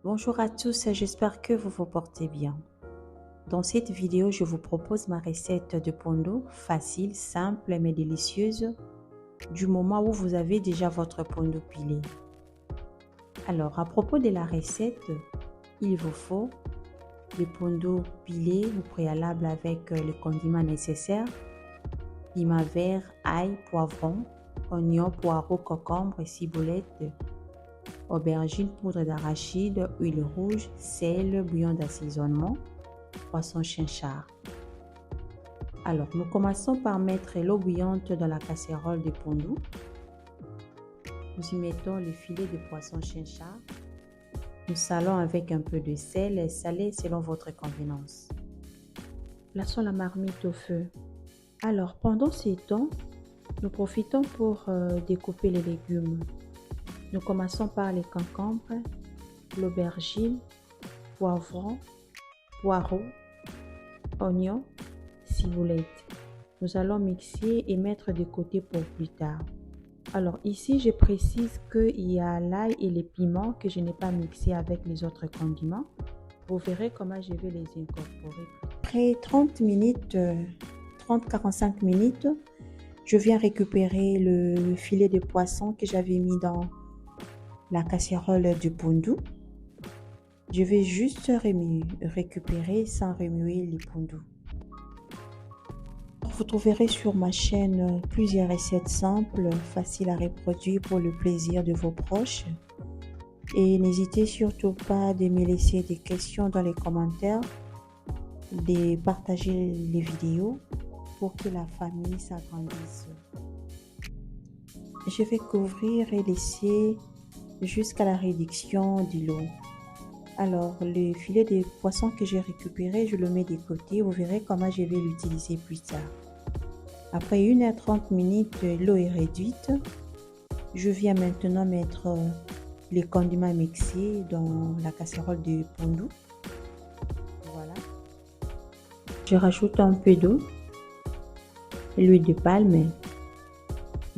Bonjour à tous, j'espère que vous vous portez bien. Dans cette vidéo, je vous propose ma recette de pondo, facile, simple mais délicieuse, du moment où vous avez déjà votre pondo pilé. Alors, à propos de la recette, il vous faut le pondo pilé au préalable avec les condiments nécessaires, piment vert, ail, poivron, oignon, poireau, concombre et ciboulette, aubergine, poudre d'arachide, huile rouge, sel, bouillon d'assaisonnement, poisson chinchard. Alors, nous commençons par mettre l'eau bouillante dans la casserole de pondo. Nous y mettons le filet de poisson chinchard. Nous salons avec un peu de sel et salé selon votre convenance. Plaçons la marmite au feu. Alors, pendant ce temps, nous profitons pour découper les légumes. Nous commençons par les concombres, l'aubergine, poivron, poireaux, oignons, ciboulette. Nous allons mixer et mettre de côté pour plus tard. Alors ici, je précise qu'il y a l'ail et les piments que je n'ai pas mixé avec les autres condiments. Vous verrez comment je vais les incorporer. Après 30 minutes, 30-45 minutes, je viens récupérer le filet de poisson que j'avais mis dans la casserole du pondo. Je vais juste récupérer sans remuer les pondos. Vous trouverez sur ma chaîne plusieurs recettes simples, faciles à reproduire pour le plaisir de vos proches. Et n'hésitez surtout pas de me laisser des questions dans les commentaires, de partager les vidéos pour que la famille s'agrandisse. Je vais couvrir et laisser jusqu'à la réduction de l'eau. Alors, le filet de poisson que j'ai récupéré, je le mets de côté. Vous verrez comment je vais l'utiliser plus tard. Après 1h30 minutes, l'eau est réduite. Je viens maintenant mettre les condiments mixés dans la casserole de pondo. Voilà. Je rajoute un peu d'eau, l'huile de palme.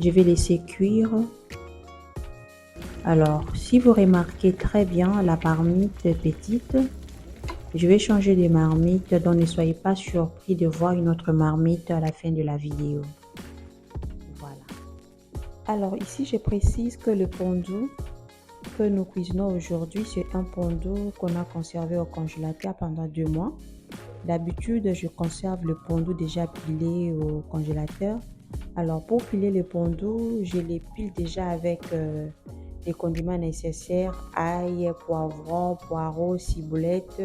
Je vais laisser cuire. Alors, si vous remarquez très bien la marmite petite, je vais changer de marmite, donc ne soyez pas surpris de voir une autre marmite à la fin de la vidéo. Voilà. Alors ici, je précise que le pondo que nous cuisinons aujourd'hui, c'est un pondo qu'on a conservé au congélateur pendant 2 mois. D'habitude, je conserve le pondo déjà pilé au congélateur. Alors pour piler le pondo, je les pile déjà avec les condiments nécessaires, ail, poivron, poireau, ciboulette,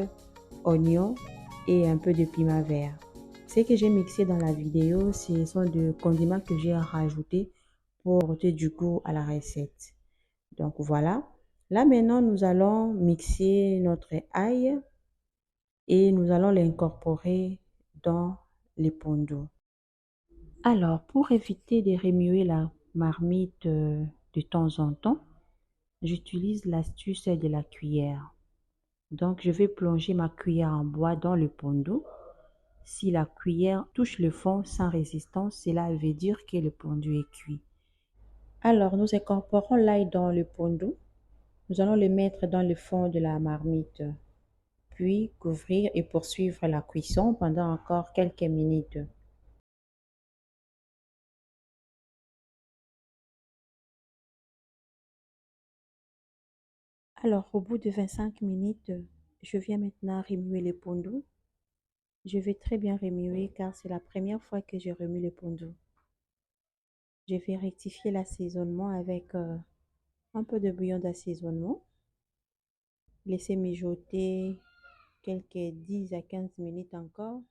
oignon et un peu de piment vert. Ce que j'ai mixé dans la vidéo, ce sont des condiments que j'ai rajoutés pour apporter du goût à la recette. Donc voilà. Là maintenant, nous allons mixer notre ail et nous allons l'incorporer dans les pondos. Alors, pour éviter de remuer la marmite de temps en temps, j'utilise l'astuce de la cuillère. Donc, je vais plonger ma cuillère en bois dans le pondo. Si la cuillère touche le fond sans résistance, cela veut dire que le pondu est cuit. Alors, nous incorporons l'ail dans le pondo. Nous allons le mettre dans le fond de la marmite, puis couvrir et poursuivre la cuisson pendant encore quelques minutes. Alors, au bout de 25 minutes, je viens maintenant remuer le pondo. Je vais très bien remuer car c'est la première fois que je remue le pondo. Je vais rectifier l'assaisonnement avec un peu de bouillon d'assaisonnement. Laisser mijoter quelques 10 à 15 minutes encore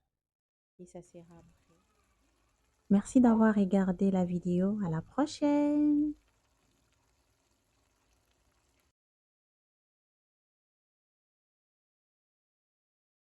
et ça sera prêt. Merci d'avoir regardé la vidéo. À la prochaine!